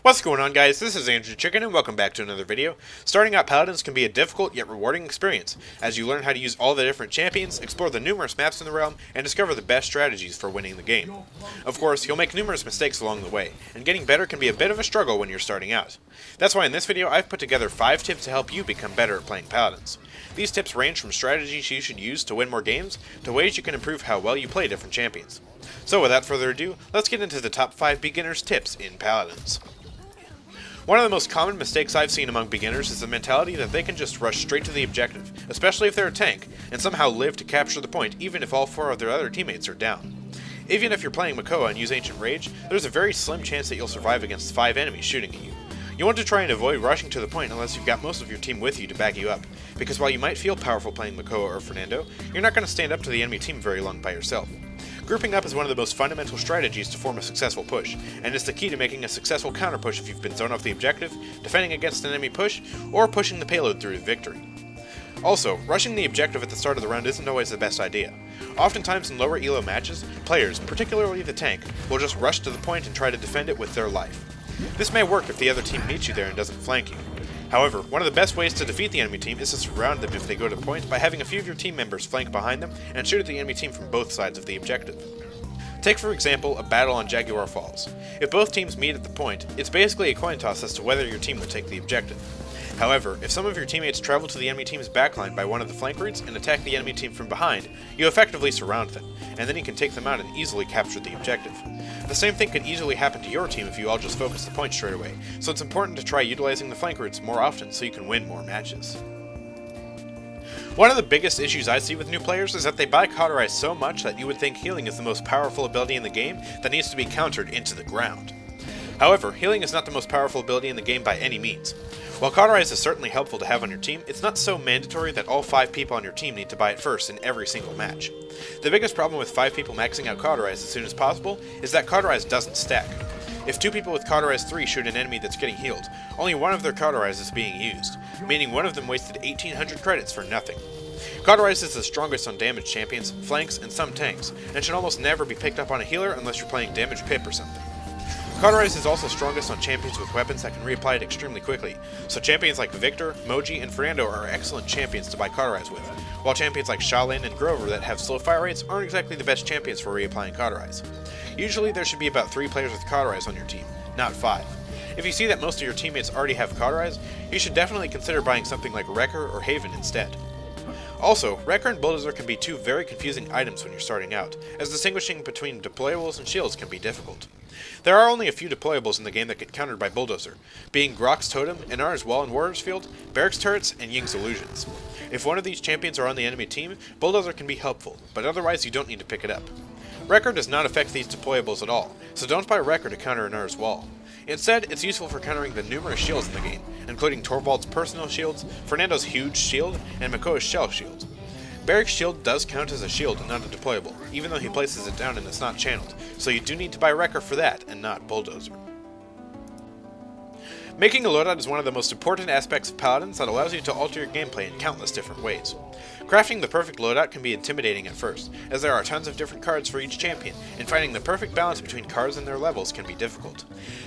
What's going on, guys? This is AndrewChicken and welcome back to another video. Starting out Paladins can be a difficult yet rewarding experience as you learn how to use all the different champions, explore the numerous maps in the realm, and discover the best strategies for winning the game. Of course, you'll make numerous mistakes along the way, and getting better can be a bit of a struggle when you're starting out. That's why in this video I've put together 5 tips to help you become better at playing Paladins. These tips range from strategies you should use to win more games, to ways you can improve how well you play different champions. So without further ado, let's get into the top 5 beginners tips in Paladins. One of the most common mistakes I've seen among beginners is the mentality that they can just rush straight to the objective, especially if they're a tank, and somehow live to capture the point even if all 4 of their other teammates are down. Even if you're playing Makoa and use Ancient Rage, there's a very slim chance that you'll survive against 5 enemies shooting at you. You want to try and avoid rushing to the point unless you've got most of your team with you to back you up, because while you might feel powerful playing Makoa or Fernando, you're not going to stand up to the enemy team very long by yourself. Grouping up is one of the most fundamental strategies to form a successful push, and it's the key to making a successful counter push if you've been zoned off the objective, defending against an enemy push, or pushing the payload through to victory. Also, rushing the objective at the start of the round isn't always the best idea. Oftentimes in lower elo matches, players, particularly the tank, will just rush to the point and try to defend it with their life. This may work if the other team meets you there and doesn't flank you. However, one of the best ways to defeat the enemy team is to surround them if they go to point by having a few of your team members flank behind them and shoot at the enemy team from both sides of the objective. Take for example a battle on Jaguar Falls. If both teams meet at the point, it's basically a coin toss as to whether your team will take the objective. However, if some of your teammates travel to the enemy team's backline by one of the flank routes and attack the enemy team from behind, you effectively surround them, and then you can take them out and easily capture the objective. The same thing could easily happen to your team if you all just focus the point straight away, so it's important to try utilizing the flank routes more often so you can win more matches. One of the biggest issues I see with new players is that they buy Cauterize so much that you would think healing is the most powerful ability in the game that needs to be countered into the ground. However, healing is not the most powerful ability in the game by any means. While Cauterize is certainly helpful to have on your team, it's not so mandatory that all 5 people on your team need to buy it first in every single match. The biggest problem with 5 people maxing out Cauterize as soon as possible is that Cauterize doesn't stack. If 2 people with Cauterize 3 shoot an enemy that's getting healed, only one of their Cauterize is being used, meaning one of them wasted 1800 credits for nothing. Cauterize is the strongest on damage champions, flanks, and some tanks, and should almost never be picked up on a healer unless you're playing damage pip or something. Cauterize is also strongest on champions with weapons that can reapply it extremely quickly, so champions like Victor, Moji, and Fernando are excellent champions to buy Cauterize with, while champions like Shaolin and Grover that have slow fire rates aren't exactly the best champions for reapplying Cauterize. Usually there should be about 3 players with Cauterize on your team, not 5. If you see that most of your teammates already have Cauterize, you should definitely consider buying something like Wrecker or Haven instead. Also, Wrecker and Bulldozer can be 2 very confusing items when you're starting out, as distinguishing between deployables and shields can be difficult. There are only a few deployables in the game that get countered by Bulldozer, being Grok's Totem, Inar's Wall and Warrior's Field, Barracks Turrets, and Ying's Illusions. If one of these champions are on the enemy team, Bulldozer can be helpful, but otherwise you don't need to pick it up. Wrecker does not affect these deployables at all, so don't buy Wrecker to counter Inar's Wall. Instead, it's useful for countering the numerous shields in the game, including Torvald's personal shields, Fernando's huge shield, and Makoa's shell shield. Barrick's shield does count as a shield and not a deployable, even though he places it down and it's not channeled, so you do need to buy Wrecker for that and not Bulldozer. Making a loadout is one of the most important aspects of Paladins that allows you to alter your gameplay in countless different ways. Crafting the perfect loadout can be intimidating at first, as there are tons of different cards for each champion, and finding the perfect balance between cards and their levels can be difficult.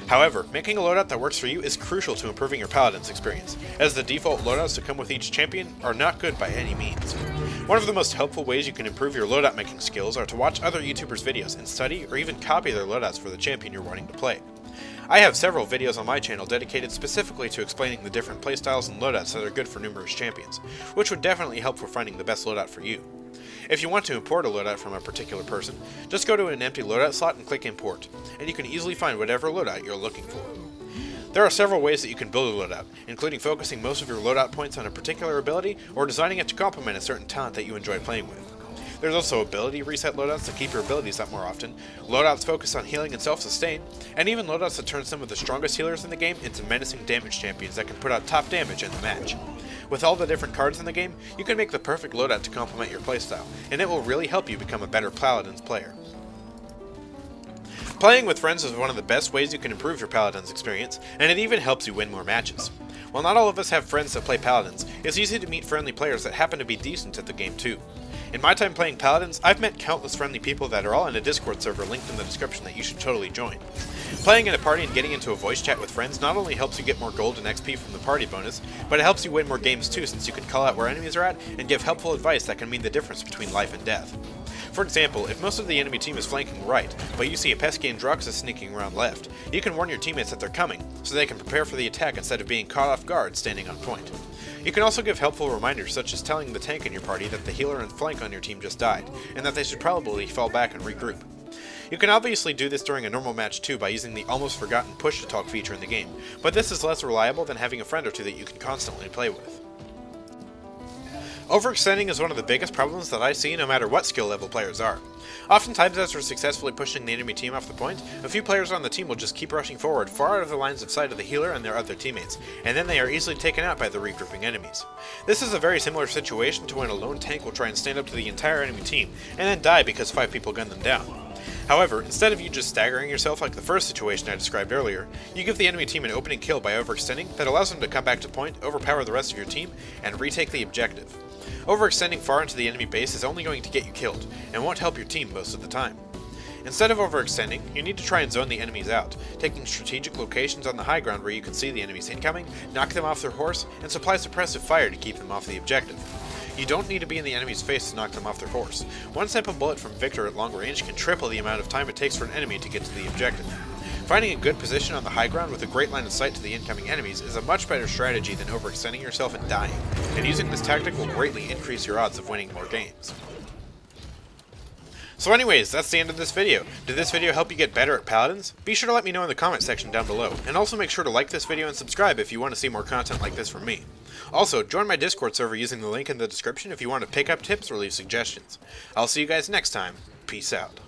However, making a loadout that works for you is crucial to improving your Paladins experience, as the default loadouts that come with each champion are not good by any means. One of the most helpful ways you can improve your loadout making skills are to watch other YouTubers' videos and study or even copy their loadouts for the champion you're wanting to play. I have several videos on my channel dedicated specifically to explaining the different playstyles and loadouts that are good for numerous champions, which would definitely help for finding the best loadout for you. If you want to import a loadout from a particular person, just go to an empty loadout slot and click import, and you can easily find whatever loadout you're looking for. There are several ways that you can build a loadout, including focusing most of your loadout points on a particular ability or designing it to complement a certain talent that you enjoy playing with. There's also ability reset loadouts to keep your abilities up more often, loadouts focused on healing and self-sustain, and even loadouts that turn some of the strongest healers in the game into menacing damage champions that can put out top damage in the match. With all the different cards in the game, you can make the perfect loadout to complement your playstyle, and it will really help you become a better Paladins player. Playing with friends is one of the best ways you can improve your Paladins experience, and it even helps you win more matches. While not all of us have friends that play Paladins, it's easy to meet friendly players that happen to be decent at the game too. In my time playing Paladins, I've met countless friendly people that are all in a Discord server linked in the description that you should totally join. Playing in a party and getting into a voice chat with friends not only helps you get more gold and XP from the party bonus, but it helps you win more games too, since you can call out where enemies are at and give helpful advice that can mean the difference between life and death. For example, if most of the enemy team is flanking right, but you see a pesky Androxus sneaking around left, you can warn your teammates that they're coming, so they can prepare for the attack instead of being caught off guard standing on point. You can also give helpful reminders such as telling the tank in your party that the healer and flank on your team just died, and that they should probably fall back and regroup. You can obviously do this during a normal match too by using the almost forgotten push to talk feature in the game, but this is less reliable than having a friend or two that you can constantly play with. Overextending is one of the biggest problems that I see no matter what skill level players are. Oftentimes as we're successfully pushing the enemy team off the point, a few players on the team will just keep rushing forward far out of the lines of sight of the healer and their other teammates, and then they are easily taken out by the regrouping enemies. This is a very similar situation to when a lone tank will try and stand up to the entire enemy team, and then die because 5 people gun them down. However, instead of you just staggering yourself like the first situation I described earlier, you give the enemy team an opening kill by overextending that allows them to come back to point, overpower the rest of your team, and retake the objective. Overextending far into the enemy base is only going to get you killed, and won't help your team most of the time. Instead of overextending, you need to try and zone the enemies out, taking strategic locations on the high ground where you can see the enemies incoming, knock them off their horse, and supply suppressive fire to keep them off the objective. You don't need to be in the enemy's face to knock them off their horse. One simple bullet from Victor at long range can triple the amount of time it takes for an enemy to get to the objective. Finding a good position on the high ground with a great line of sight to the incoming enemies is a much better strategy than overextending yourself and dying, and using this tactic will greatly increase your odds of winning more games. So anyways, that's the end of this video. Did this video help you get better at Paladins? Be sure to let me know in the comment section down below, and also make sure to like this video and subscribe if you want to see more content like this from me. Also, join my Discord server using the link in the description if you want to pick up tips or leave suggestions. I'll see you guys next time. Peace out.